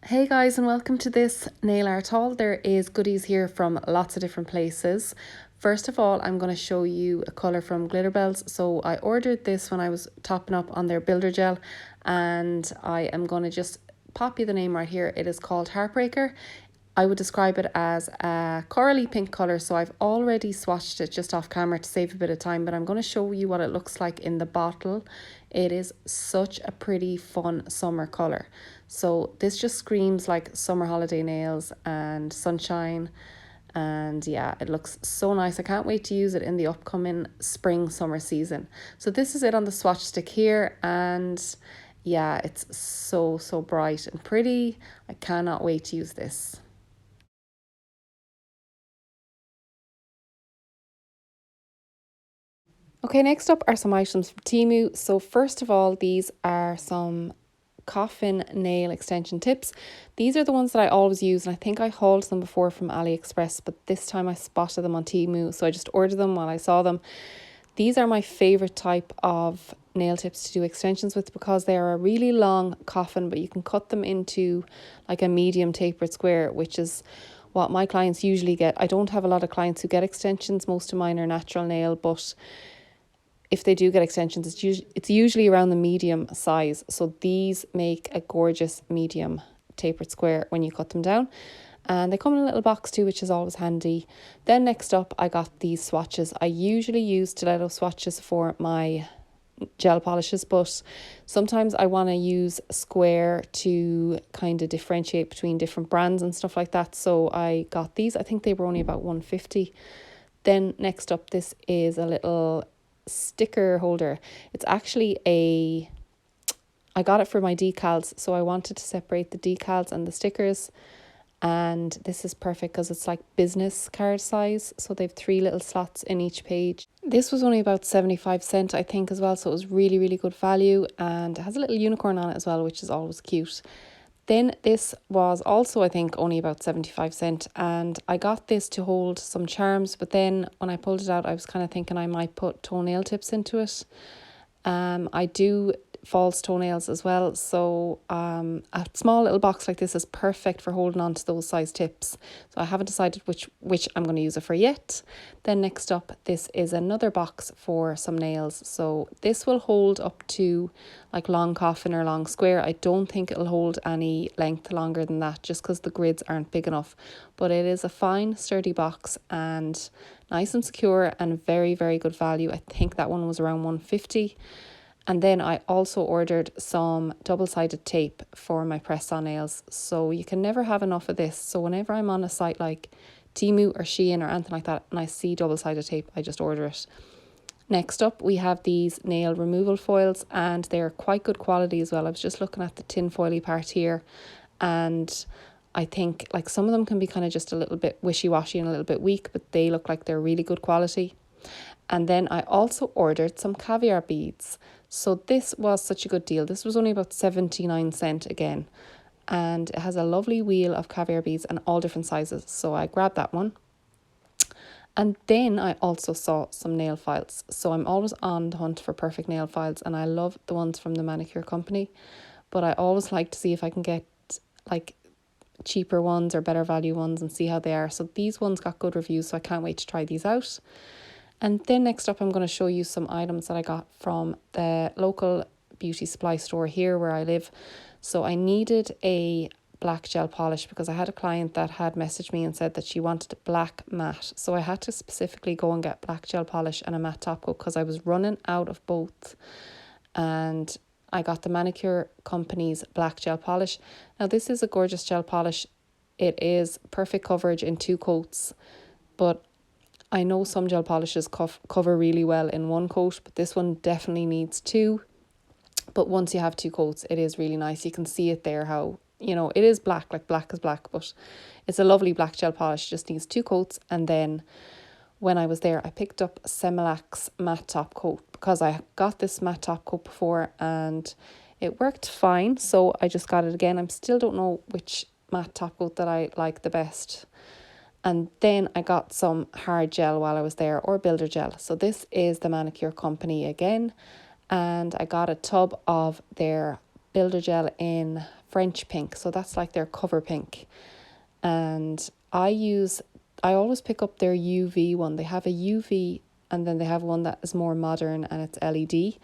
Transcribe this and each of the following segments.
Hey guys, and welcome to this nail art haul. There is goodies here from lots of different places. First of all, I'm going to show you a colour from Glitterbels. So I ordered this when I was topping up on their builder gel, and I am going to just pop you the name right here. It is called Heartbreaker. I would describe it as a corally pink colour, so I've already swatched it just off camera to save a bit of time, but I'm going to show you what it looks like in the bottle. It is such a pretty, fun summer colour. So this just screams like summer holiday nails and sunshine, and yeah, it looks so nice. I can't wait to use it in the upcoming spring summer season. So this is it on the swatch stick here, and yeah, it's so bright and pretty. I cannot wait to use this. Okay, next up are some items from Temu. So first of all, these are some coffin nail extension tips. These are the ones that I always use, and I think I hauled them before from AliExpress, but this time I spotted them on Temu, so I just ordered them while I saw them. These are my favourite type of nail tips to do extensions with because they are a really long coffin, but you can cut them into like a medium tapered square, which is what my clients usually get. I don't have a lot of clients who get extensions. Most of mine are natural nail, but if they do get extensions, it's usually around the medium size. So these make a gorgeous medium tapered square when you cut them down. And they come in a little box too, which is always handy. Then next up, I got these swatches. I usually use stiletto swatches for my gel polishes, but sometimes I want to use square to kind of differentiate between different brands and stuff like that. So I got these. I think they were only about 150. Then next up, this is a little sticker holder. It's actually I got it for my decals, so I wanted to separate the decals and the stickers, and this is perfect because it's like business card size, so they've 3 little slots in each page. This was only about 75 cents, I think, as well, so it was really good value, and it has a little unicorn on it as well, which is always cute. Then this was also, I think, only about 75 cents, and I got this to hold some charms, but then when I pulled it out, I was kind of thinking I might put toenail tips into it. I do false toenails as well, so a small little box like this is perfect for holding on to those size tips. So I haven't decided which I'm going to use it for yet. Then next up, this is another box for some nails. So this will hold up to like long coffin or long square. I don't think it'll hold any length longer than that, just because the grids aren't big enough, but it is a fine sturdy box and nice and secure and very good value. I think that one was around 150. And then I also ordered some double-sided tape for my press-on nails. So you can never have enough of this. So whenever I'm on a site like Temu or Shein or anything like that, and I see double-sided tape, I just order it. Next up, we have these nail removal foils, and they're quite good quality as well. I was just looking at the tin foily part here, and I think like some of them can be kind of just a little bit wishy-washy and a little bit weak, but they look like they're really good quality. And then I also ordered some caviar beads. So this was such a good deal. This was only about 79 cents again. And it has a lovely wheel of caviar beads and all different sizes. So I grabbed that one. And then I also saw some nail files. So I'm always on the hunt for perfect nail files, and I love the ones from the manicure company. But I always like to see if I can get like cheaper ones or better value ones and see how they are. So these ones got good reviews, so I can't wait to try these out. And then next up, I'm going to show you some items that I got from the local beauty supply store here where I live. So I needed a black gel polish because I had a client that had messaged me and said that she wanted a black matte. So I had to specifically go and get black gel polish and a matte top coat because I was running out of both. And I got the manicure company's black gel polish. Now this is a gorgeous gel polish. It is perfect coverage in 2 coats, but I know some gel polishes cover really well in 1 coat, but this one definitely needs 2. But once you have 2 coats, it is really nice. You can see it there how, it is black, like black is black, but it's a lovely black gel polish. It just needs 2 coats. And then when I was there, I picked up Semilac's matte top coat because I got this matte top coat before and it worked fine. So I just got it again. I still don't know which matte top coat that I like the best. And then I got some hard gel while I was there, or builder gel. So this is the manicure company again. And I got a tub of their builder gel in French pink. So that's like their cover pink. And I always pick up their UV one. They have a UV and then they have one that is more modern and it's LED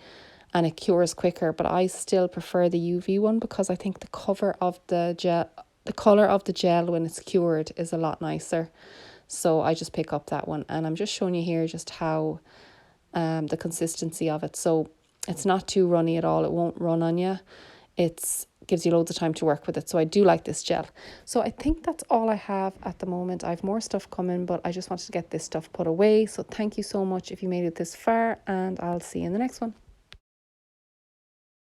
and it cures quicker. But I still prefer the UV one because I think the color of the gel when it's cured is a lot nicer. So I just pick up that one, and I'm just showing you here just how the consistency of it. So it's not too runny at all. It won't run on you. It gives you loads of time to work with it. So I do like this gel. So I think that's all I have at the moment. I have more stuff coming, but I just wanted to get this stuff put away. So thank you so much if you made it this far, and I'll see you in the next one.